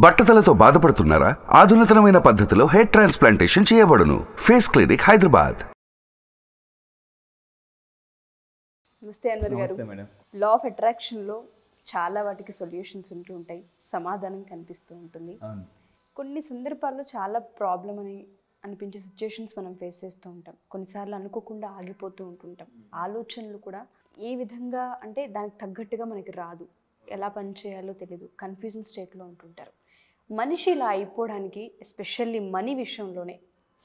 బట్టతలతో బాధపడుతున్నారా? ఆధునితనమైన పద్ధతిలో hair transplantation చేయబడును. Face clinic, Hyderabad. నమస్తే అన్వర్ గారు. లా ఆఫ్ అట్రాక్షన్లో చాలా వాటికి సొల్యూషన్స్ ఉంటూ ఉంటాయి, సమాధానం కనిపిస్తూ ఉంటుంది. కొన్ని సందర్భాల్లో చాలా ప్రాబ్లం అని అనిపించే సిచ్యుయేషన్స్ మనం ఫేస్ చేస్తూ ఉంటాం. కొన్నిసార్లు అనుకోకుండా ఆగిపోతూ ఉంటుంటాం. ఆలోచనలు కూడా ఏ విధంగా అంటే దానికి తగ్గట్టుగా మనకి రాదు, ఎలా పనిచేయాలో తెలియదు, కన్ఫ్యూజన్ స్టేట్లో ఉంటుంటారు. మనిషి ఇలా అయిపోవడానికి ఎస్పెషల్లీ మనీ విషయంలోనే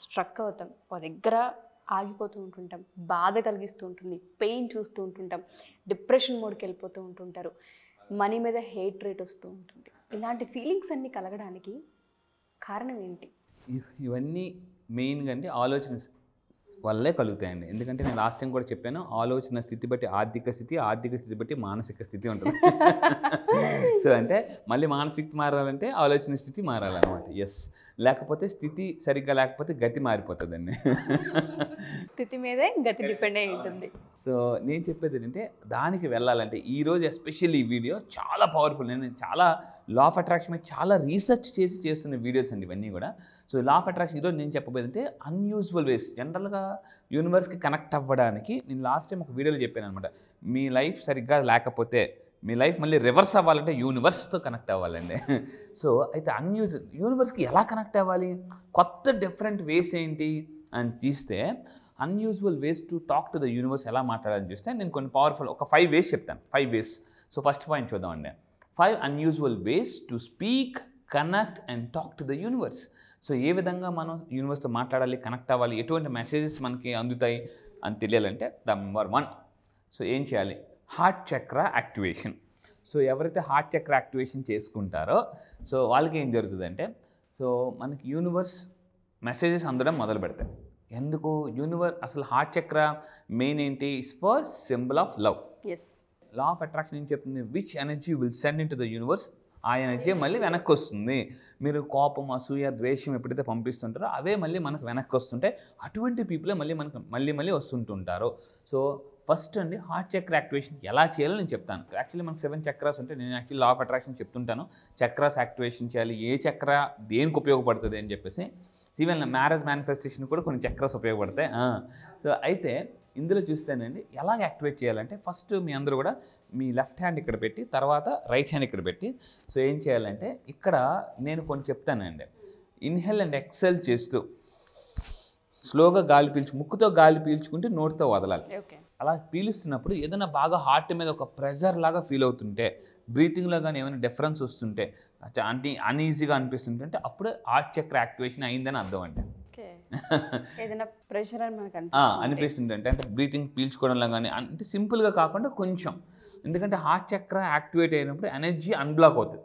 స్ట్రక్ అవుతాం, ఒక దగ్గర ఆగిపోతూ ఉంటుంటాం, బాధ కలిగిస్తూ ఉంటుంది, పెయిన్ చూస్తూ ఉంటుంటాం, డిప్రెషన్ మోడ్కి వెళ్ళిపోతూ ఉంటుంటారు, మనీ మీద హేట్ రేట్ వస్తూ ఉంటుంది. ఇలాంటి ఫీలింగ్స్ అన్నీ కలగడానికి కారణం ఏంటి? ఇవన్నీ మెయిన్గా అంటే ఆలోచన వల్లే కలుగుతాయండి. ఎందుకంటే నేను లాస్ట్ టైం కూడా చెప్పాను, ఆలోచన స్థితి బట్టి ఆర్థిక స్థితి, ఆర్థిక స్థితి బట్టి మానసిక స్థితి ఉంటుంది. సో అంటే మళ్ళీ మానసిక స్థితి మారాలంటే ఆలోచన స్థితి మారాలన్నమాట. ఎస్, లేకపోతే స్థితి సరిగ్గా లేకపోతే గతి మారిపోతుందండి. స్థితి మీదే గతి డిపెండ్ అయి ఉంటుంది. సో నేను చెప్పేది ఏంటంటే దానికి వెళ్ళాలంటే ఈరోజు ఎస్పెషల్లీ ఈ వీడియో చాలా పవర్ఫుల్. నేను చాలా లా ఆఫ్ అట్రాక్షన్ మీద చాలా రీసెర్చ్ చేసి చేస్తున్న వీడియోస్ అండి ఇవన్నీ కూడా. సో లా ఆఫ్ అట్రాక్షన్ ఈరోజు నేను చెప్పబోయేది అంటే అన్యూజువల్ వేస్. జనరల్గా యూనివర్స్కి కనెక్ట్ అవ్వడానికి నేను లాస్ట్ టైం ఒక వీడియోలో చెప్పాను అనమాట. మీ లైఫ్ సరిగ్గా లేకపోతే మీ లైఫ్ మళ్ళీ రివర్స్ అవ్వాలంటే యూనివర్స్తో కనెక్ట్ అవ్వాలండి. సో అయితే యూనివర్స్కి ఎలా కనెక్ట్ అవ్వాలి, కొత్త డిఫరెంట్ వేస్ ఏంటి అని తీస్తే unusual ways to talk to the universe ఎలా మాట్లాడాలని చూస్తే నేను కొన్ని పవర్ఫుల్ ఒక 5 వేస్ చెప్తాను. 5 వేస్. సో ఫస్ట్ పాయింట్ చూద్దామండి. 5 unusual ways to speak, connect and talk to the universe. So ఏ విధంగా మనం యూనివర్స్తో మాట్లాడాలి, కనెక్ట్ అవ్వాలి, ఎటువంటి మెసేజెస్ మనకి అందుతాయి అని తెలియాలంటే నెంబర్ 1. సో ఏం చేయాలి? హార్ట్ చక్ర యాక్టివేషన్. సో ఎవరైతే హార్ట్ చక్ర యాక్టివేషన్ చేసుకుంటారో సో వాళ్ళకి ఏం జరుగుతుందంటే సో మనకి యూనివర్స్ మెసేజెస్ అందడం మొదలు పెడతాయి. ఎందుకు? అసలు హార్ట్ చక్ర మెయిన్ ఏంటి? Is for symbol of love. Yes, law of attraction ఏం చెప్తుంది? Which energy will send into the universe, ఆ ఎనర్జీ మళ్ళీ వెనక్కి వస్తుంది. మీరు కోపం, అసూయ, ద్వేషం ఎప్పుడైతే పంపిస్తుంటారో అవే మళ్ళీ మనకు వెనక్కి వస్తుంటాయి. అటువంటి పీపులే మనకు మళ్ళీ వస్తుంటుంటారు. సో ఫస్ట్ అండి హార్ట్ చక్ర యాక్టివేషన్ ఎలా చేయాలో నేను చెప్తాను. యాక్చువల్లీ మనకు 7 చక్రాస్ ఉంటాయి. నేను యాక్చువల్లీ లా ఆఫ్ అట్రాక్షన్ చెప్తుంటాను చక్రాస్ యాక్టివేషన్ చేయాలి, ఏ చక్ర దేనికి ఉపయోగపడుతుంది అని చెప్పేసి. ఈవెన్ మ్యారేజ్ మేనిఫెస్టేషన్ కూడా కొన్ని చక్రాస్ ఉపయోగపడతాయి. సో అయితే ఇందులో చూస్తేనండి ఎలా యాక్టివేట్ చేయాలంటే ఫస్ట్ మీ అందరూ కూడా మీ లెఫ్ట్ హ్యాండ్ ఇక్కడ పెట్టి తర్వాత రైట్ హ్యాండ్ ఇక్కడ పెట్టి సో ఏం చేయాలంటే ఇక్కడ నేను కొన్ని చెప్తానండి. ఇన్హేల్ అండ్ ఎక్సెల్ చేస్తూ స్లోగా గాలి ముక్కుతో గాలి పీల్చుకుంటే నోటితో వదలాలి. అలా పీలుస్తున్నప్పుడు ఏదైనా బాగా హార్ట్ మీద ఒక ప్రెజర్ లాగా ఫీల్ అవుతుంటే, బ్రీతింగ్లో కానీ ఏమైనా డిఫరెన్స్ వస్తుంటే, అంటే అన్ఈజీగా అనిపిస్తుంటే అప్పుడు హార్ట్ చక్ర యాక్టివేషన్ అయిందని అర్థం అండి. అనిపిస్తుంది అంటే బ్రీతింగ్ పీల్చుకోవడంలో కానీ అంటే సింపుల్గా కాకుండా కొంచెం, ఎందుకంటే హార్ట్ చక్ర యాక్టివేట్ అయినప్పుడు ఎనర్జీ అన్బ్లాక్ అవుతుంది.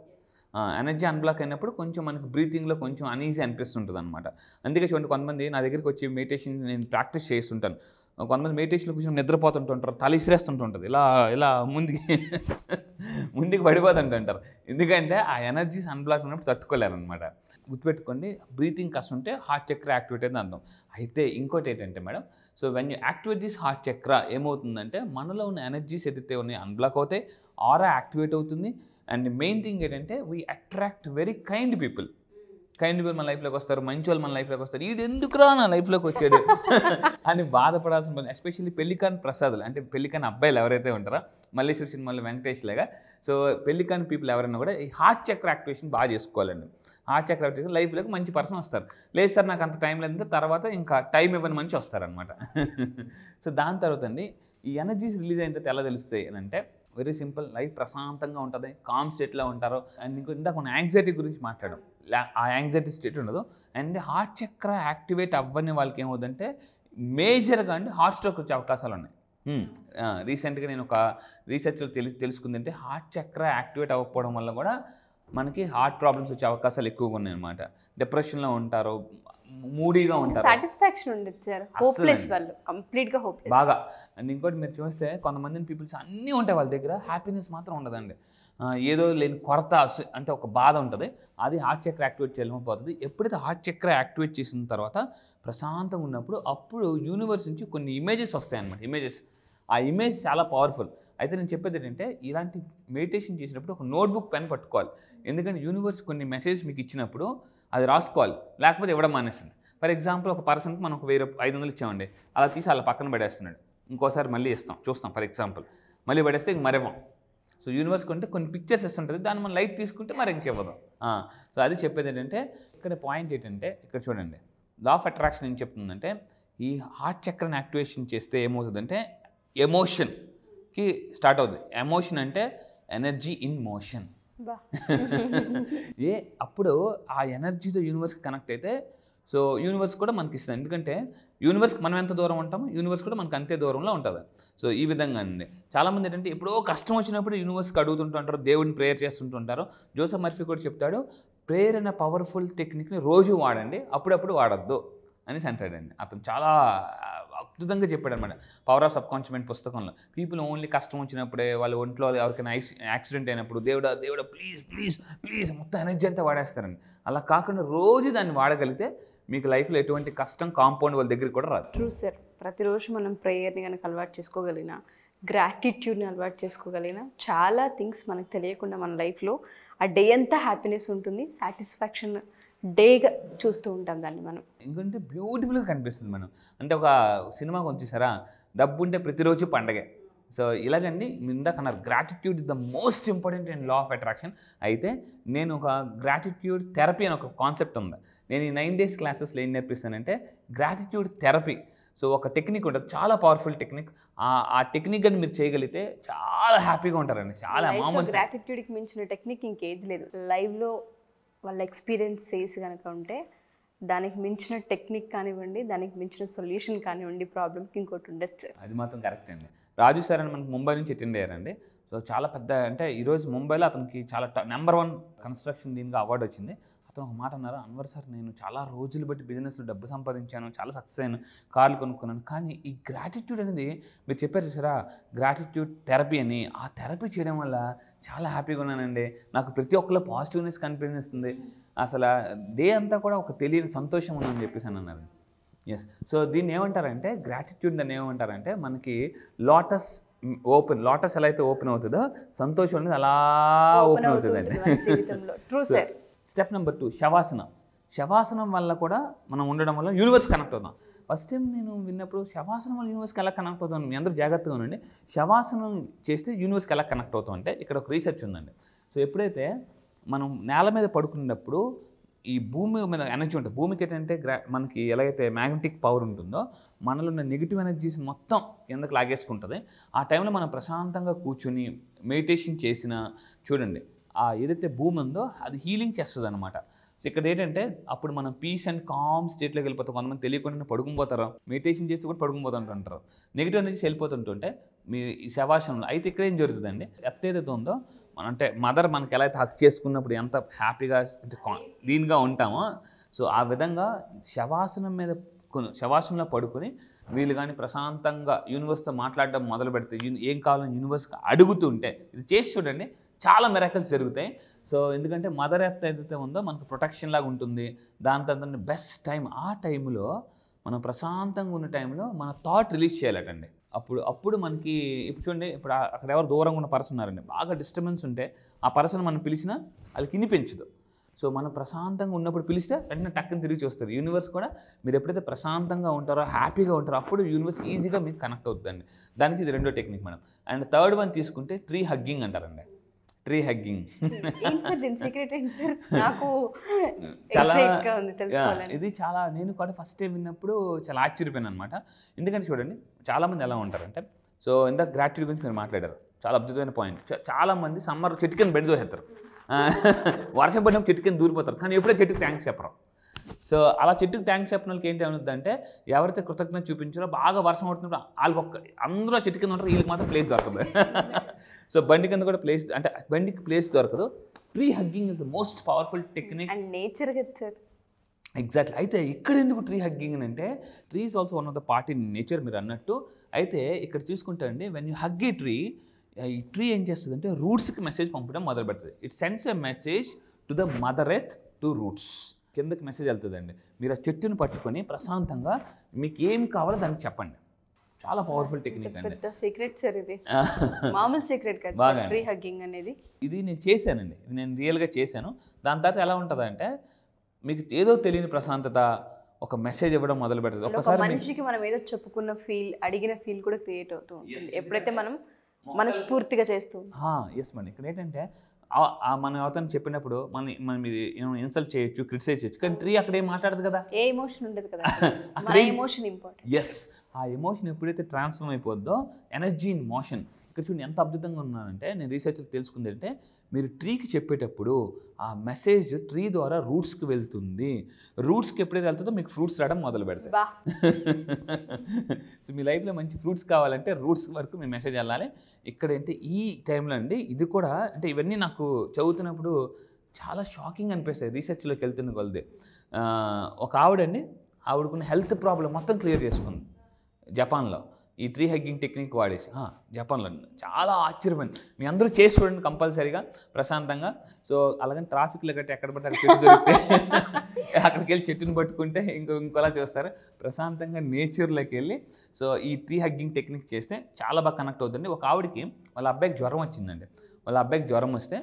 ఎనర్జీ అన్బ్లాక్ అయినప్పుడు కొంచెం మనకు బ్రీతింగ్లో కొంచెం అనీజీ అనిపిస్తుంటుంది అనమాట. అందుకే చూడండి కొంతమంది నా దగ్గరికి వచ్చి మెడిటేషన్ నేను ప్రాక్టీస్ చేస్తుంటాను. కొంతమంది మెడిటేషన్లో కొంచెం నిద్రపోతుంటుంటారు, తల ఇసిరేస్తుంటుంటుంది, ఇలా ముందుకు పడిపోతుంటుంటారు. ఎందుకంటే ఆ ఎనర్జీస్ అన్బ్లాక్ అయినప్పుడు తట్టుకోలేరనమాట. గుర్తుపెట్టుకోండి, బ్రీతింగ్ కష్టం ఉంటే హార్ట్ చక్ర యాక్టివేట్ అయింది అర్థం. అయితే ఇంకోటి ఏంటంటే madam, so when you activate this heart చక్ర ఏమవుతుందంటే మనలో ఉన్న ఎనర్జీస్ ఏదైతే ఉన్నాయి అన్బ్లాక్ అవుతాయి, ఆరా యాక్టివేట్ అవుతుంది. అండ్ మెయిన్ థింగ్ ఏంటంటే we attract very kind people. మన లైఫ్లోకి వస్తారు, మంచి వాళ్ళు మన లైఫ్లోకి వస్తారు. ఇది ఎందుకురా నా లైఫ్లోకి వచ్చాడు అని బాధపడాల్సిన పని. ఎస్పెషల్లీ పెళ్లికాని ప్రసాదులు అంటే పెళ్లికాని అబ్బాయిలు ఎవరైతే ఉంటారో మల్లేశ్వర సినిమాలో వెంకటేష్ లాగా, సో పెళ్లికాని పీపుల్ ఎవరైనా కూడా ఈ హార్ట్ చక్ర యాక్టివేషన్ బాగా చేసుకోవాలండి. హార్ట్ చక్ర యాక్టివేషన్ లైఫ్లోకి మంచి పర్సన్ వస్తారు. లేదు సార్ నాకు అంత టైం లేదంటే తర్వాత ఇంకా టైం ఇవ్వని మంచి వస్తారనమాట. సో దాని తర్వాత అండి ఈ ఎనర్జీస్ రిలీజ్ అయిన తర్వాత ఎలా తెలుస్తాయి అని అంటే వెరీ సింపుల్, లైఫ్ ప్రశాంతంగా ఉంటుంది, కామ్ స్టేట్లో ఉంటారు. అండ్ ఇందాక మన యాంగ్జైటీ గురించి మాట్లాడడం, ఆ యాంగ్జైటీ స్టేట్ ఉండదు. అండ్ హార్ట్ చక్ర యాక్టివేట్ అవ్వని వాళ్ళకి ఏమవుతుందంటే మేజర్గా అండి హార్ట్ స్ట్రోక్ వచ్చే అవకాశాలు ఉన్నాయి. రీసెంట్గా నేను ఒక రీసెర్చ్లో తెలుసుకుందంటే హార్ట్ చక్ర యాక్టివేట్ అవ్వకపోవడం వల్ల కూడా మనకి హార్ట్ ప్రాబ్లమ్స్ వచ్చే అవకాశాలు ఎక్కువగా ఉన్నాయి అనమాట. డిప్రెషన్లో ఉంటారు, మూడీగా ఉంటారు, సాటిస్ఫాక్షన్ ఉండదు సార్, హోప్లెస్ వాళ్ళు, కంప్లీట్గా హోప్లెస్ బాగా. అండ్ ఇంకోటి మీరు చూస్తే కొంతమంది పీపుల్స్ అన్నీ ఉంటాయి వాళ్ళ దగ్గర, హ్యాపీనెస్ మాత్రం ఉండదండి. ఏదో లేని కొరత అంటే ఒక బాధ ఉంటుంది, అది హార్ట్ చక్ర యాక్టివేట్ చేయలేకపోతుంది. ఎప్పుడైతే హార్ట్ చక్ర యాక్టివేట్ చేసిన తర్వాత ప్రశాంతంగా ఉన్నప్పుడు అప్పుడు యూనివర్స్ నుంచి కొన్ని ఇమేజెస్ వస్తాయన్నమాట. ఆ ఇమేజ్ చాలా పవర్ఫుల్. అయితే నేను చెప్పేది ఏంటంటే ఇలాంటి మెడిటేషన్ చేసినప్పుడు ఒక నోట్బుక్ పెన్ పట్టుకోవాలి. ఎందుకంటే యూనివర్స్ కొన్ని మెసేజ్ మీకు ఇచ్చినప్పుడు అది రాసుకోవాలి, లేకపోతే ఇవ్వడం మానేస్తుంది. ఫర్ ఎగ్జాంపుల్ ఒక పర్సన్కి మనం ఒక 500 ఇచ్చామండి, అలా తీసి అలా పక్కన పడేస్తున్నాడు, ఇంకోసారి మళ్ళీ ఇస్తాం చూస్తాం ఫర్ ఎగ్జాంపుల్, మళ్ళీ పడేస్తే ఇంక మరేమో. సో యూనివర్స్ కొంటే కొన్ని పిక్చర్స్ ఇస్తుంటుంది, దాన్ని మనం లైట్ తీసుకుంటే మరి ఇంకివ్వదు. సో అది చెప్పేది ఏంటంటే ఇక్కడ పాయింట్ ఏంటంటే ఇక్కడ చూడండి, లా ఆఫ్ అట్రాక్షన్ ఏం చెప్తుందంటే ఈ హార్ట్ చక్రాన్ని యాక్టివేషన్ చేస్తే ఏమవుతుందంటే ఎమోషన్కి స్టార్ట్ అవుతుంది. ఎమోషన్ అంటే ఎనర్జీ ఇన్ మోషన్. అప్పుడు ఆ ఎనర్జీతో యూనివర్స్కి కనెక్ట్ అయితే సో యూనివర్స్ కూడా మనకి ఇస్తుంది. ఎందుకంటే యూనివర్స్కి మనం ఎంత దూరం ఉంటామో యూనివర్స్ కూడా మనకు అంతే దూరంలో ఉంటుంది. సో ఈ విధంగా అండి చాలామంది ఏంటంటే ఎప్పుడో కష్టం వచ్చినప్పుడు యూనివర్స్కి అడుగుతుంటుంటారు, దేవుడిని ప్రేయర్ చేస్తుంటుంటారు. జోసెఫ్ మర్ఫీ కూడా చెప్తాడు, ప్రేయర్ అనే పవర్ఫుల్ టెక్నిక్ని రోజు వాడండి, అప్పుడప్పుడు వాడద్దు అనేసి అంటాడండి. అతను చాలా అద్భుతంగా చెప్పాడు అనమాట పవర్ ఆఫ్ సబ్కాన్షియస్ మైండ్ పుస్తకంలో. పీపుల్ ఓన్లీ కష్టం వచ్చినప్పుడే, వాళ్ళ ఒంట్లో ఎవరికైనా యాక్సిడెంట్ అయినప్పుడు దేవుడా ప్లీజ్ ప్లీజ్ ప్లీజ్ మొత్తం ఎనర్జీ అంతా వాడేస్తారండి. అలా కాకుండా రోజు దాన్ని వాడగలిగితే మీకు లైఫ్లో ఎటువంటి కష్టం కాంపౌండ్ వాళ్ళ దగ్గరికి కూడా రాదు. True sir. ప్రతిరోజు మనం ప్రేయర్ని కనుక అలవాటు చేసుకోగలిగినా, గ్రాటిట్యూడ్ని అలవాటు చేసుకోగలిగినా చాలా థింగ్స్ మనకు తెలియకుండా మన లైఫ్లో ఆ డే అంతా హ్యాపీనెస్ ఉంటుంది, సాటిస్ఫాక్షన్ డేగా చూస్తూ ఉంటాం దాన్ని మనం. ఎందుకంటే బ్యూటిఫుల్గా కనిపిస్తుంది మనం. అంటే ఒక సినిమా వచ్చేసారా, డబ్బు ఉంటే ప్రతిరోజు పండగే. సో ఇలాగండి ఇందాక అన్నారు gratitude is the most important in law of attraction. అయితే నేను ఒక గ్రాటిట్యూడ్ థెరపీ అని ఒక కాన్సెప్ట్ ఉంది. నేను ఈ 9 days క్లాసెస్లో ఏం నేర్పిస్తానంటే గ్రాటిట్యూడ్ థెరపీ. సో ఒక టెక్నిక్ ఉంటుంది, చాలా పవర్ఫుల్ టెక్నిక్. ఆ టెక్నిక్ అని మీరు చేయగలిగితే చాలా హ్యాపీగా ఉంటారండి. చాలా మామూలు గ్రాటిట్యూడ్కి మించిన టెక్నిక్ ఇంకేది లేదు. లైవ్లో వాళ్ళ ఎక్స్పీరియన్స్ చేసి కనుక ఉంటే దానికి మించిన టెక్నిక్ కానివ్వండి, దానికి మించిన సొల్యూషన్ కానివ్వండి ప్రాబ్లమ్కి ఇంకోటి ఉండొచ్చు. అది మాత్రం కరెక్ట్ అండి. రాజు సార్ అని మనకు ముంబై నుంచి అటెండ్ అయ్యారండి. సో చాలా పెద్ద, అంటే ఈరోజు ముంబైలో అతనికి చాలా నెంబర్ 1 కన్స్ట్రక్షన్ దీనిగా అవార్డు వచ్చింది. అతను ఒక మాట అన్నారు, అన్వర్ సార్ నేను చాలా రోజులు బట్టి బిజినెస్లో డబ్బు సంపాదించాను, చాలా సక్సెస్ అయ్యాను, కార్లు కొనుక్కున్నాను, కానీ ఈ గ్రాటిట్యూడ్ అనేది మీరు చెప్పారు చూసారా గ్రాటిట్యూడ్ థెరపీ అని, ఆ థెరపీ చేయడం వల్ల చాలా హ్యాపీగా ఉన్నానండి. నాకు ప్రతి ఒక్కరిలో పాజిటివ్నెస్ కనిపిస్తుంది, అసలు డే అంతా కూడా ఒక తెలియని సంతోషం ఉందని చెప్పేసి అని అన్నారు. ఎస్. సో దీన్ని ఏమంటారంటే గ్రాటిట్యూడ్ దాన్ని ఏమంటారంటే మనకి లోటస్ ఎలా అయితే ఓపెన్ అవుతుందో సంతోషం అనేది అలా ఓపెన్ అవుతుందండి. స్టెప్ నెంబర్ 2 శవాసనం వల్ల కూడా మనం ఉండడం వల్ల యూనివర్స్ కనెక్ట్ అవుతాం. ఫస్ట్ టైం నేను విన్నప్పుడు శవాసనం వల్ల యూనివర్స్కి ఎలా కనెక్ట్ అవుతాం, మీ అందరూ జాగ్రత్తగా ఉండండి. శవాసనం చేస్తే యూనివర్స్కి ఎలా కనెక్ట్ అవుతాం అంటే ఇక్కడ ఒక రీసెర్చ్ ఉందండి. సో ఎప్పుడైతే మనం నేల మీద పడుకున్నప్పుడు ఈ భూమి మీద ఎనర్జీ ఉంటుంది, భూమికి ఏంటంటే మనకి ఎలాగైతే మ్యాగ్నెటిక్ పవర్ ఉంటుందో మనలో ఉన్న నెగిటివ్ ఎనర్జీస్ మొత్తం కిందకి లాగేసుకుంటుంది. ఆ టైంలో మనం ప్రశాంతంగా కూర్చొని మెడిటేషన్ చేసిన చూడండి ఏదైతే భూమి ఉందో అది హీలింగ్ చేస్తుంది అనమాట. సో ఇక్కడ ఏంటంటే అప్పుడు మనం పీస్ అండ్ కామ్ స్టేట్లోకి వెళ్ళిపోతాం. కొంతమంది తెలియకుండా పడుకుపోతారు, మెడిటేషన్ చేస్తూ కూడా పడుకుపోతుంటారు, నెగిటివ్ ఎనర్జీస్ వెళ్ళిపోతుంటుంటే మీ ఈ శవాసనంలో. అయితే ఇక్కడ ఏం జరుగుతుందండి, ఏదైతే ఉందో అంటే మదర్ మనకి ఎలా అయితే హక్ చేసుకున్నప్పుడు ఎంత హ్యాపీగా అంటే క్లీన్గా ఉంటామో, సో ఆ విధంగా శవాసనంలో పడుకొని వీళ్ళు కానీ ప్రశాంతంగా యూనివర్స్తో మాట్లాడడం మొదలు పెడితే ఏం కావాలని యూనివర్స్కి అడుగుతుంటే ఇది చేసి చూడండి, చాలా మిరాకిల్స్ జరుగుతాయి. సో ఎందుకంటే మదర్ ఎర్త్ ఏదైతే ఉందో మనకు ప్రొటెక్షన్ లాగా ఉంటుంది. దాని తర్వాత బెస్ట్ టైం ఆ టైంలో మనం ప్రశాంతంగా ఉన్న టైంలో మన థాట్ రిలీజ్ చేయాలటండి. అప్పుడు మనకి ఇప్పుడు చూడండి, ఇప్పుడు అక్కడ ఎవరు దూరంగా ఉన్న పర్సన్ ఉన్నారండి, బాగా డిస్టర్బెన్స్ ఉంటే ఆ పర్సన్ మనం పిలిచినా వాళ్ళకి వినిపించదు. సో మనం ప్రశాంతంగా ఉన్నప్పుడు పిలిస్తే వెంటనే టక్కుని తిరిగి చూస్తారు. యూనివర్స్ కూడా మీరు ఎప్పుడైతే ప్రశాంతంగా ఉంటారో హ్యాపీగా ఉంటారో అప్పుడు యూనివర్స్ ఈజీగా మీకు కనెక్ట్ అవుతుందండి. దానికి ఇది 2వ technique madam. And 3rd one తీసుకుంటే ట్రీ హగ్గింగ్ అంటారండి. ట్రీ హగ్గింగ్ చాలా ఇది చాలా నేను కూడా ఫస్ట్ టైం విన్నప్పుడు చాలా ఆశ్చర్యపోయాను అనమాట. ఎందుకంటే చూడండి చాలామంది ఎలా ఉంటారంటే, సో ఇందాక గ్రాటిట్యూడ్ గురించి మీరు మాట్లాడారు, చాలా అద్భుతమైన పాయింట్. చాలామంది సమ్మర్ చెట్టు కింద బెడ్ దోసేస్తారు, వర్షం పడినప్పుడు చెట్టు కింద దూరిపోతారు, కానీ ఎప్పుడో చెట్టుకి థ్యాంక్స్ చెప్పరు. సో అలా చెట్టుకి థ్యాంక్స్ చెప్పిన వాళ్ళకి ఏంటి అవుతుందంటే ఎవరైతే కృతజ్ఞత చూపించారో బాగా వర్షం పడుతున్నప్పుడు వాళ్ళకి అందరూ చెట్టు కింద ఉంటారు, వీళ్ళకి మాత్రం ప్లేస్ దొరకదు. సో బండి కింద కూడా ప్లేస్, అంటే బండికి ప్లేస్ దొరకదు. Tree hugging is the most powerful technique and nature sir. Exactly. అయితే ఇక్కడ ఎందుకు ట్రీ హగ్గింగ్ అంటే tree is also one of the part in nature మీరు అన్నట్టు. అయితే ఇక్కడ చూసుకుంటే అండి when you hug A tree, ఈ ట్రీ ఏం చేస్తుందంటే రూట్స్కి మెసేజ్ పంపడం మొదలు పెడుతుంది. It sends a message to the mother earth to roots. కిందకి మెసేజ్ వెళ్తుందండి. మీరు ఆ చెట్టుని పట్టుకొని ప్రశాంతంగా మీకు ఏం కావాలో దానికి చెప్పండి. చాలా పవర్ఫుల్ టెక్నిక్ అండి. పెద్ద సీక్రెట్ సార్ ఇది, మామూలు సీక్రెట్ కాదు ట్రీ హగ్గింగ్ అనేది. ఇది నేను చేశానండి, ఇది నేను రియల్గా చేశాను. దాని తర్వాత ఎలా ఉంటుందంటే మీకు ఏదో తెలియని ప్రశాంతత, ఒక మెసేజ్ ఇవ్వడం మొదలు పెడుతుంది. ఒకసారి మనిషికి మనం ఏదో చెప్పుకున్న ఫీల్, అడిగిన ఫీల్ కూడా క్రియేట్ అవుతూ ఉంటుంది ఎప్పుడైతే మనం మనస్ఫూర్తిగా చేస్తూ. ఎస్ మేడం, ఇక్కడ ఏంటంటే మనం అవతని చెప్పినప్పుడు మనం ఇన్సల్ట్ చేయొచ్చు, క్రిటిసైజ్ చేయొచ్చు, కానీ ట్రీ అక్కడ ఏం మాట్లాడదు కదా, ఏ ఎమోషన్ ఉండదు కదా, మన ఎమోషన్ ఇంపార్టెంట్. ఎస్, ఆ ఎమోషన్ ఎప్పుడైతే ట్రాన్స్ఫార్మ్ అయిపోద్దో, ఎనర్జీ ఇన్ మోషన్. ఇక్కడ చూడండి ఎంత అద్భుతంగా ఉన్నానంటే, నేను రీసెర్చ్లో తెలుసుకుంది అంటే మీరు ట్రీకి చెప్పేటప్పుడు ఆ మెసేజ్ ట్రీ ద్వారా రూట్స్కి వెళ్తుంది. రూట్స్కి ఎప్పుడైతే వెళ్తుందో మీకు ఫ్రూట్స్ రావడం మొదలు పెడతాయి. సో మీ లైఫ్లో మంచి ఫ్రూట్స్ కావాలంటే రూట్స్ వరకు మీ మెసేజ్ వెళ్ళాలి. ఇక్కడ ఏంటి ఈ టైంలో అండి, ఇది కూడా అంటే ఇవన్నీ నాకు చదువుతున్నప్పుడు చాలా షాకింగ్ అనిపిస్తాయి. రీసెర్చ్లోకి వెళ్తున్న కొలది ఒక ఆవిడండి, ఆవిడకున్న హెల్త్ ప్రాబ్లం మొత్తం క్లియర్ చేసుకుంది జపాన్లో, ఈ ట్రీ హగ్గింగ్ టెక్నిక్ వాడేసి. జపాన్లో చాలా ఆశ్చర్యమైంది. మీ అందరూ చేసి చూడండి కంపల్సరీగా, ప్రశాంతంగా. సో అలాగని ట్రాఫిక్లో గట్టి ఎక్కడ పడితే అక్కడ చెట్టు దొరికితే అక్కడికి వెళ్ళి చెట్టుని పట్టుకుంటే ఇంకోలా చూస్తారు. ప్రశాంతంగా నేచర్లోకి వెళ్ళి సో ఈ ట్రీ హగ్గింగ్ టెక్నిక్ చేస్తే చాలా బాగా కనెక్ట్ అవుతుంది. ఒక ఆవిడకి వాళ్ళ అబ్బాయికి జ్వరం వచ్చిందండి. వాళ్ళ అబ్బాయికి జ్వరం వస్తే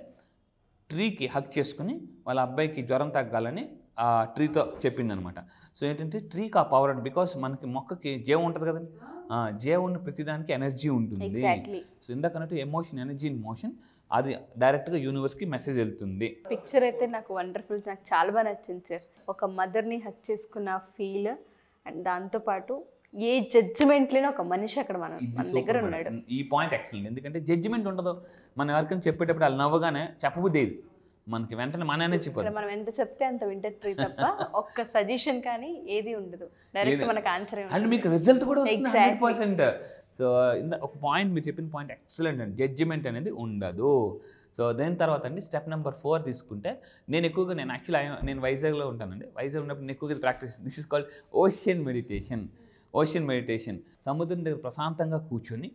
ట్రీకి హగ్ చేసుకుని వాళ్ళ అబ్బాయికి జ్వరం తగ్గాలని ఆ ట్రీతో చెప్పింది అనమాట. సో ఏంటంటే ట్రీకి ఆ పవర్ అంటే, బికాస్ మనకి మొక్కకి జీవం ఉంటుంది కదండి, జీవం ఉన్న ప్రతిదానికి ఎనర్జీ ఉంటుంది. సో ఇందాకన్నట్టు ఎమోషన్, ఎనర్జీ ఇన్ మోషన్, అది డైరెక్ట్గా యూనివర్స్కి మెసేజ్ వెళ్తుంది. పిక్చర్ అయితే నాకు వండర్ఫుల్, నాకు చాలా బాగా నచ్చింది సార్. ఒక మదర్ని హగ్ చేసుకున్న ఫీల్, అండ్ దాంతోపాటు ఏ జడ్జిమెంట్ లేని ఒక మనిషి అక్కడ మన దగ్గర ఉన్నాడు. ఈ పాయింట్ ఎక్సలెంట్, ఎందుకంటే జడ్జిమెంట్ ఉండదు. మనం ఎవరికైనా చెప్పేటప్పుడు వాళ్ళు నవ్వగానే చెప్పబుద్ది మనకి వెంటనే మననే చెప్పాలి. మనం ఎంత చెప్తే అంత వింటర్ ట్రీ తప్ప ఒక్క సజెషన్ కానీ ఏది ఉండదు, డైరెక్ట్ మనకు ఆన్సర్ అండ్ మీకు రిజల్ట్ కూడా వస్తుంది 100%. సో ఒక పాయింట్ మీరు చెప్పిన పాయింట్ ఎక్సలెంట్ అండి, జడ్జిమెంట్ అనేది ఉండదు. సో దాని తర్వాత అండి స్టెప్ నెంబర్ 4 తీసుకుంటే, నేను యాక్చువల్లీ నేను వైజాగ్లో ఉంటానండి. వైజాగ్ ఉన్నప్పుడు నేను ఎక్కువగా practice, this is called ocean meditation. Ocean meditation, సముద్రం దగ్గర ప్రశాంతంగా కూర్చొని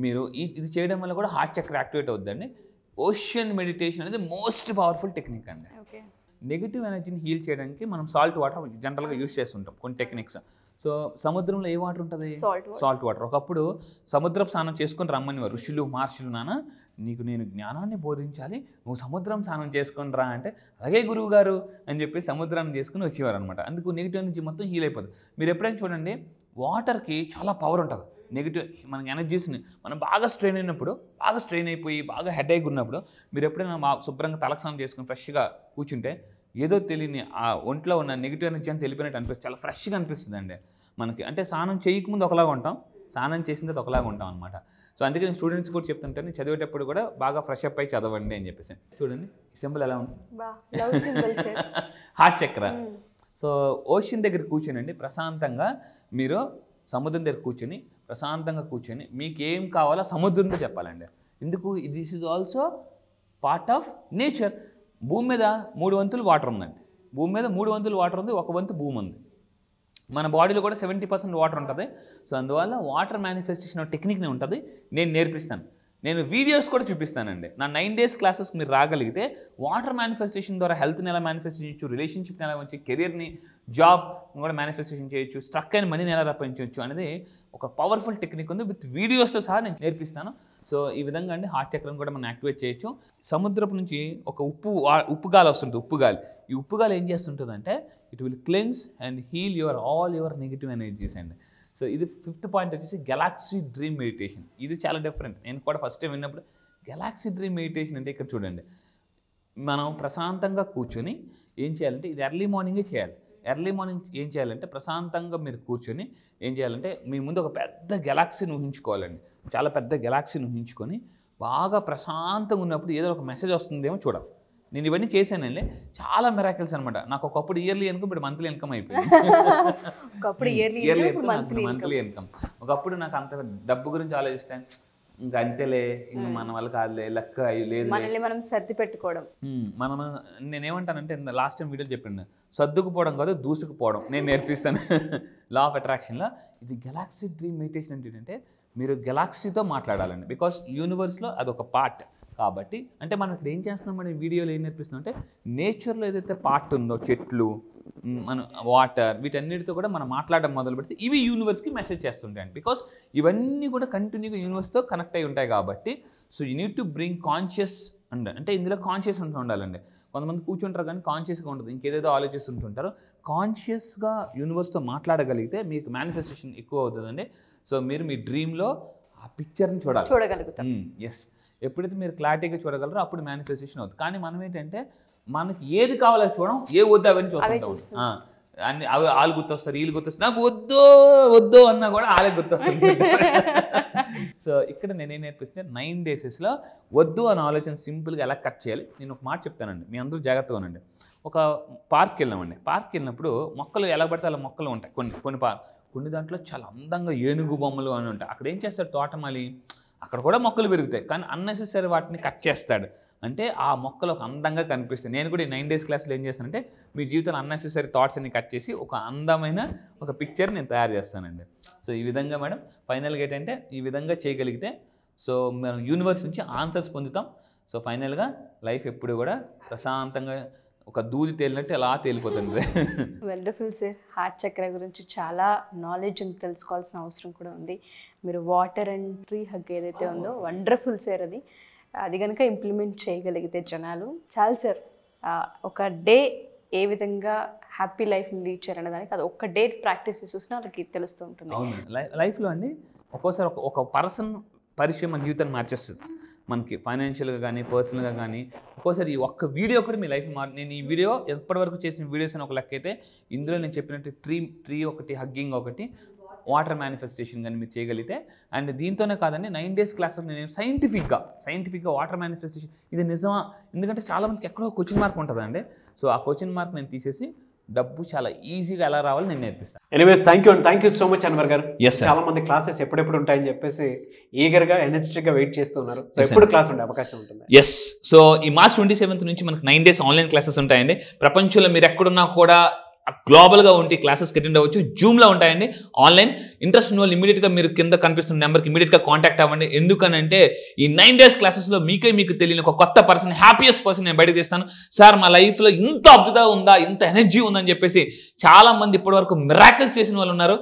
మీరు ఇది చేయడం వల్ల కూడా హార్ట్ చక్ర యాక్టివేట్ అవుతుందండి. ఓషన్ మెడిటేషన్ అనేది మోస్ట్ పవర్ఫుల్ టెక్నిక్ అండి. నెగిటివ్ ఎనర్జీని హీల్ చేయడానికి మనం సాల్ట్ వాటర్ జనరల్గా యూజ్ చేస్తుంటాం కొన్ని టెక్నిక్స్. సో సముద్రంలో ఏ వాటర్ ఉంటుంది? Salt water. ఒకప్పుడు సముద్రపు స్నానం చేసుకొని రమ్మనివారు ఋషులు మహర్షులు. నాన్న నీకు నేను జ్ఞానాన్ని బోధించాలి, నువ్వు సముద్రం స్నానం చేసుకొని రా అంటే, అలాగే గురువు గారు అని చెప్పి సముద్రాన్ని చేసుకుని వచ్చేవారు అనమాట. అందుకు నెగిటివ్ ఎనర్జీ మొత్తం హీల్ అయిపోతుంది. మీరు ఎప్పుడైనా చూడండి, వాటర్కి చాలా పవర్ ఉంటుంది. నెగిటివ్ మనకి ఎనర్జీస్ని మనం బాగా స్ట్రెయిన్ అయినప్పుడు, బాగా స్ట్రెయిన్ అయిపోయి బాగా హెడేక్ ఉన్నప్పుడు మీరు ఎప్పుడైనా శుభ్రంగా తలస్నానం చేసుకుని ఫ్రెష్గా కూర్చుంటే ఏదో తెలియని ఆ ఒంట్లో ఉన్న నెగిటివ్ ఎనర్జీ అని తెలిపినట్టు అనిపిస్తుంది, చాలా ఫ్రెష్గా అనిపిస్తుంది అండి మనకి. అంటే స్నానం చేయకముందు ఒకలాగా ఉంటాం, స్నానం చేసిన తర్వాత ఒకలాగా ఉంటాం అనమాట. సో అందుకే నేను స్టూడెంట్స్ కూడా చెప్తుంటాను, చదివేటప్పుడు కూడా బాగా ఫ్రెష్ అప్ అయి చదవండి అని చెప్పేసి. చూడండి ఈ సింబల్ ఎలా ఉంది, హార్ట్ చక్ర. సో ఓషన్ దగ్గర కూర్చోనండి ప్రశాంతంగా, మీరు సముద్రం దగ్గర కూర్చొని ప్రశాంతంగా కూర్చొని మీకు ఏం కావాలో సముద్రంతో చెప్పాలండి. ఎందుకు? This is also part of nature. భూమి మీద 3 వంతులు వాటర్ ఉందండి. భూమి మీద 3 వంతులు వాటర్ ఉంది, 1 వంతు భూమి ఉంది. మన బాడీలో కూడా 70% వాటర్ ఉంటుంది. సో అందువల్ల వాటర్ మేనిఫెస్టేషన్ టెక్నిక్నే ఉంటుంది, నేను నేర్పిస్తాను. నేను వీడియోస్ కూడా చూపిస్తానండి. నా 9 days క్లాసెస్కి మీరు రాగలిగితే వాటర్ మేనిఫెస్టేషన్ ద్వారా హెల్త్ని ఎలా మేనిఫెస్ట్ చేయొచ్చు, రిలేషన్షిప్ని ఎలా వచ్చి, కెరియర్ని, జాబ్ కూడా మేనిఫెస్టేషన్ చేయొచ్చు, స్ట్రక్ అయిన మనీని ఎలా రప్పించవచ్చు అనేది ఒక పవర్ఫుల్ టెక్నిక్ ఉంది. విత్ వీడియోస్తో సహా నేను నేర్పిస్తాను. సో ఈ విధంగా అండి హార్ట్ చక్రం కూడా మనం యాక్టివేట్ చేయొచ్చు. సముద్రపు నుంచి ఒక ఉప్పు గాలి వస్తుంది, ఉప్పు గాలి. ఈ ఉప్పు గాలి ఏం చేస్తుంటుందంటే it will cleanse and heal all your negative energies అండి. సో ఇది 5th పాయింట్ వచ్చేసి గెలాక్సీ డ్రీమ్ మెడిటేషన్. ఇది చాలా డిఫరెంట్. నేను కూడా ఫస్ట్ టైం విన్నప్పుడు గెలాక్సీ డ్రీమ్ మెడిటేషన్ అంటే ఇక్కడ చూడండి, మనం ప్రశాంతంగా కూర్చొని ఏం చేయాలంటే, ఇది ఎర్లీ మార్నింగే చేయాలి. ఎర్లీ మార్నింగ్ ఏం చేయాలంటే ప్రశాంతంగా మీరు కూర్చొని ఏం చేయాలంటే మీ ముందు ఒక పెద్ద గెలాక్సీని ఊహించుకోవాలండి. చాలా పెద్ద గెలాక్సీని ఊహించుకొని బాగా ప్రశాంతంగా ఉన్నప్పుడు ఏదో ఒక మెసేజ్ వస్తుందేమో చూడాలి. నేను ఇవన్నీ చేశానండి, చాలా మిరాకిల్స్ అనమాట. నాకు ఒకప్పుడు ఇయర్లీ ఇన్కమ్, ఇప్పుడు మంత్లీ ఇన్కమ్ అయిపోయింది. Monthly income. ఒకప్పుడు నాకు అంత డబ్బు గురించి ఆలోచిస్తే ఇంకా అంతేలే, ఇంకా మన వల్ల కాదులే, లెక్క లేదు, మనం సర్ది పెట్టుకోవడం. మనం నేనేమంటానంటే లాస్ట్ టైం వీడియోలో చెప్పాను, సర్దుకుపోవడం కాదు దూసుకుపోవడం నేను నేర్పిస్తాను లా ఆఫ్ అట్రాక్షన్లో. ఇది గెలాక్సీ డ్రీమ్ మెడిటేషన్ ఏంటంటే మీరు గెలాక్సీతో మాట్లాడాలండి. బికాస్ యూనివర్స్లో అదొక పార్ట్ కాబట్టి. అంటే మనం ఇక్కడ ఏం చేస్తున్నాం, మన వీడియోలో ఏం నేర్పిస్తున్నాం అంటే నేచర్లో ఏదైతే పార్ట్ ఉందో, చెట్లు, మన వాటర్, వీటన్నిటితో కూడా మనం మాట్లాడడం మొదలు పెడితే ఇవి యూనివర్స్కి మెసేజ్ చేస్తుంటాయండి. బికాస్ ఇవన్నీ కూడా కంటిన్యూగా యూనివర్స్తో కనెక్ట్ అయి ఉంటాయి కాబట్టి so you need to bring conscious అంటే ఇందులో కాన్షియస్ ఉండాలండి. కొంతమంది కూర్చుంటారు కానీ కాన్షియస్గా ఉంటుంది, ఇంకేదేదో ఆలోచిస్తుంటుంటారు. కాన్షియస్గా యూనివర్స్తో మాట్లాడగలిగితే మీకు మేనిఫెస్టేషన్ ఎక్కువ అవుతుందండి. సో మీరు మీ డ్రీమ్లో ఆ పిక్చర్ని చూడగలుగుతారు. ఎస్, ఎప్పుడైతే మీరు క్లారిటీగా చూడగలరో అప్పుడు మేనిఫెస్టేషన్ అవుతుంది. కానీ మనం ఏంటంటే మనకి ఏది కావాలో చూడడం, ఏ వద్దు అవన్నీ చూస్తుంటాం. అన్ని అవి వాళ్ళు గుర్తొస్తారు, వీళ్ళు గుర్తొస్తారు, నాకు వద్దు అన్నా కూడా వాళ్ళే గుర్తొస్తుంది. సో ఇక్కడ నేనేం నేర్పిస్తే 9 days వద్దు అని ఆలోచన సింపుల్గా ఎలా కట్ చేయాలి నేను ఒక మాట చెప్తానండి. మీ అందరూ జాగ్రత్తగా ఉండండి. ఒక పార్క్కి వెళ్ళామండి. పార్క్కి వెళ్ళినప్పుడు మొక్కలు ఎలా పడితే అలా మొక్కలు ఉంటాయి. కొన్ని దాంట్లో చాలా అందంగా ఏనుగు బొమ్మలు అని ఉంటాయి. అక్కడ ఏం చేస్తాడు తోటమాలి, అక్కడ కూడా మొక్కలు పెరుగుతాయి కానీ అన్నెసెసరీ వాటిని కట్ చేస్తాడు. అంటే ఆ మొక్కలు ఒక అందంగా కనిపిస్తాయి. నేను కూడా ఈ 9 days క్లాస్లో ఏం చేస్తానంటే మీ జీవితంలో అన్నెసెసరీ థాట్స్ అన్ని కట్ చేసి ఒక అందమైన ఒక పిక్చర్ నేను తయారు చేస్తానండి. సో ఈ విధంగా మేడం ఫైనల్గా ఏంటంటే ఈ విధంగా చేయగలిగితే సో మనం యూనివర్స్ నుంచి ఆన్సర్స్ పొందుతాం. సో ఫైనల్గా లైఫ్ ఎప్పుడు కూడా ప్రశాంతంగా ఒక దూది తేలినట్టు ఎలా తేలిపోతుంది. Wonderful sir. హార్ట్ చక్ర గురించి చాలా నాలెడ్జ్ తెలుసుకోవాల్సిన అవసరం కూడా ఉంది. మీరు వాటర్ అండ్ ట్రీ హగ్ ఏదైతే ఉందో వండర్ఫుల్ సార్. అది కనుక ఇంప్లిమెంట్ చేయగలిగితే జనాలు చాలు సార్. ఒక డే ఏ విధంగా హ్యాపీ లైఫ్ని లీడ్ చేయాలనే దానికి అది ఒక్క డే ప్రాక్టీస్ చేసినా వాళ్ళకి తెలుస్తూ ఉంటుంది. అవును, లైఫ్లో అండి ఒక్కోసారి ఒక పర్సన్ పరిచయం మన జీవితాన్ని మార్చేస్తుంది. మనకి ఫైనాన్షియల్గా కానీ పర్సనల్గా కానీ ఒక్కోసారి ఈ ఒక్క వీడియో కూడా మీ లైఫ్ నేను ఈ వీడియో ఎప్పటివరకు చేసిన వీడియోస్ అని ఒక లెక్క అయితే ఇందులో నేను చెప్పినట్టు ట్రీ ఒకటి, హగ్గింగ్ ఒకటి, వాటర్ మేనిఫెస్టేషన్ కానీ మీరు చేయగలిగితే అండ్ దీంతోనే కాదండి 9 days క్లాస్లో నేను సైంటిఫిక్గా వాటర్ మేనిఫెస్టేషన్ ఇది నిజమా, ఎందుకంటే చాలామందికి ఎక్కడో క్వశ్చన్ మార్క్ ఉంటుందండి. సో ఆ క్వశ్చన్ మార్క్ నేను తీసేసి డబ్బు చాలా ఈజీగా ఎలా రావాలో నేను నేర్పిస్తాను. Anyways thank you so much Anwar గారు. చాలా మంది క్లాసెస్ ఎప్పుడెప్పుడు ఉంటాయని చెప్పేసి ఈగర్గా ఎనర్జెటిక్గా వెయిట్ చేస్తున్నారు. సో ఎప్పుడు క్లాస్ ఉండే అవకాశం ఉంటుంది? ఎస్, సో ఈ March 27th నుంచి మనకు 9 days ఆన్లైన్ క్లాసెస్ ఉంటాయండి. ప్రపంచంలో మీరు ఎక్కడున్నా కూడా గ్లోబల్గా ఉంటే క్లాసెస్కి అటెండ్ అవ్వచ్చు. జూమ్లో ఉంటాయండి ఆన్లైన్. ఇంట్రెస్ట్ ఉన్న వాళ్ళు ఇమీడియట్గా మీరు కింద కనిపిస్తున్న నెంబర్కి ఇమీడియట్గా కాంటాక్ట్ అవ్వండి. ఎందుకనంటే ఈ 9 days క్లాసెస్లో మీకు తెలియని ఒక కొత్త పర్సన్, హ్యాపీయెస్ట్ పర్సన్ నేను బయటకు తీస్తాను. సార్ మా లైఫ్లో ఇంత అద్భుతం ఉందా, ఇంత ఎనర్జీ ఉందని చెప్పేసి చాలా మంది ఇప్పటివరకు మిరాకిల్స్ చేసిన వాళ్ళు ఉన్నారు.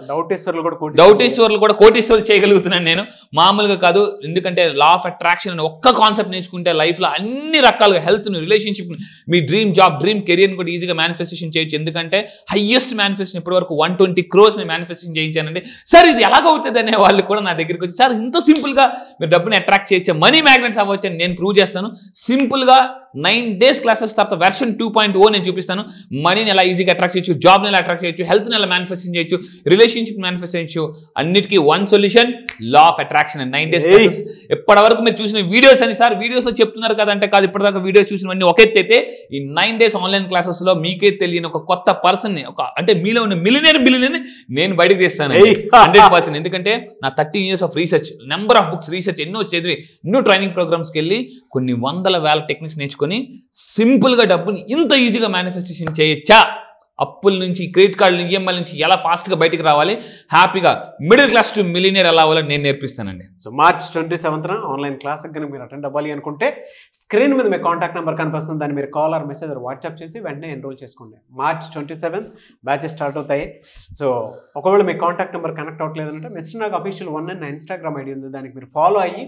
డౌటేశ్వర్లు కూడా కోటీశ్వర్లు చేయగలుగుతున్నాను నేను, మామూలుగా కాదు. ఎందుకంటే లా ఆఫ్ అట్రాక్షన్ అనే ఒక్క కాన్సెప్ట్ నేర్చుకుంటే లైఫ్లో అన్ని రకాలుగా హెల్త్ని, రిలేషన్షిప్ని, మీ డ్రీమ్ జాబ్, డ్రీమ్ కెరియర్ని కూడా ఈజీగా మేనిఫెస్టేషన్ చేయొచ్చు. ఎందుకంటే హైయెస్ట్ మేనిఫెస్టేషన్ ఇప్పటివరకు 120 crores మేనిఫెస్టేషన్ చేయించానండి. సార్ ఇది ఎలాగవుతుంది అనే వాళ్ళు కూడా నా దగ్గరికి వచ్చి సార్ ఇంత సింపుల్గా మీరు డబ్బుని అట్రాక్ట్ చేయొచ్చు, మనీ మ్యాగ్నెట్స్ అవ్వచ్చు అని నేను ప్రూవ్ చేస్తాను. సింపుల్గా 9 days క్లాసెస్ తర్వాత వెర్షన్ 2.0 నేను చూపిస్తాను. మనీని ఎలా ఈజీగా అట్రాక్ట్ చేయొచ్చు, జాబ్ని ఎలా అట్రాక్ట్ చేయొచ్చు, హెల్త్ని ఎలా మేనిఫెస్టేషన్ చేయొచ్చు, రిలేషన్షిప్ మేనిఫెస్ట్ చేయొచ్చు, అన్నిటికీ one solution law of attraction. 9 days classes ఇప్పటివరకు మీరు చూసిన వీడియోస్ అని సార్ వీడియోస్లో చెప్తున్నారు కదంటే కాదు, ఇప్పటిదాకా వీడియోస్ చూసినవన్నీ ఒక ఎత్తు అయితే ఈ 9 days ఆన్లైన్ క్లాసెస్లో మీకే తెలియని ఒక కొత్త పర్సన్ని, ఒక అంటే మీలో ఉన్న మిలియనర్ నేను బయటకు తీస్తాను 100%. ఎందుకంటే నా 13 years of research, number of books research, ఎన్నో చదివి, ఎన్నో ట్రైనింగ్ ప్రోగ్రామ్స్కి వెళ్ళి కొన్ని వందల వేల టెక్నిక్స్ నేర్చుకొని సింపుల్గా డబ్బుని ఇంత ఈజీగా మేనిఫెస్టేషన్ చేయొచ్చా, అప్పుల నుంచి, క్రెడిట్ కార్డుల ఈఎంఐ నుంచి ఎలా ఫాస్ట్గా బయటికి రావాలి, హ్యాపీగా మిడిల్ క్లాస్ టు మిలియనర్ ఎలా అవ్వాలని నేను నేర్పిస్తానండి. సో March 27th ఆన్లైన్ క్లాస్కి కనుక మీరు అటెండ్ అవ్వాలి అనుకుంటే స్క్రీన్ మీద మీ కాంటాక్ట్ నెంబర్ కనిపిస్తుంది. దాన్ని మీరు call or message or WhatsApp చేసి వెంటనే ఎన్రోల్ చేసుకోండి. March 27th బ్యాచెస్ స్టార్ట్ అవుతాయి. సో ఒకవేళ మీ కాంటాక్ట్ నెంబర్ కనెక్ట్ అవ్వట్లేదు అంటే మిస్టర్ నాగ్ అఫీషియల్ 1 నా ఇన్స్టాగ్రామ్ ఐడి ఉంది, దానికి మీరు ఫాలో అయ్యి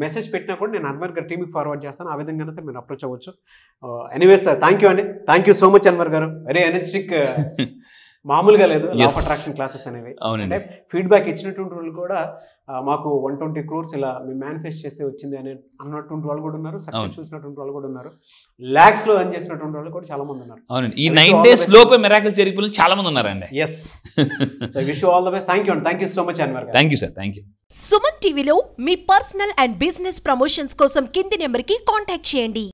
మెసేజ్ పెట్టినా కూడా నేను అన్వర్ గారి టీమ్కి ఫార్వర్డ్ చేస్తాను. ఆ విధంగా మీరు అప్రోచ్ అవ్వచ్చు. ఎనీవేస్ థ్యాంక్ యూ అండి. Thank you so much Anwar గారు. వెరీ ఎనర్జెటిక్, మామూలుగా లేదు లా ఆఫ్ అట్రాక్షన్ క్లాసెస్ అనేవి. అంటే ఫీడ్బ్యాక్ ఇచ్చినటువంటి వాళ్ళు కూడా మాకు 120 crores ఇలా మేము మేనిఫెస్ట్ చేస్తే వచ్చింది అని అన్నటువంటి వాళ్ళు కూడా ఉన్నారు, సక్సెస్ చూసినటువంటి వాళ్ళు కూడా ఉన్నారు, lakhs లో ఎర్న్ చేసినటువంటి వాళ్ళు కూడా చాలా మంది ఉన్నారు. అవునండి, ఈ 9 days లోపే మిరాకిల్స్ జరిగిపోయిన చాలా మంది ఉన్నారండి. Yes, so I wish you all the best. Thank you అండి. Thank you so much Anwar గారు. Thank you sir. Thank you. Suman టీవీలో మీ పర్సనల్ అండ్ బిజినెస్ ప్రమోషన్స్ కోసం కింది నెంబర్కి కాంటాక్ట్ చేయండి.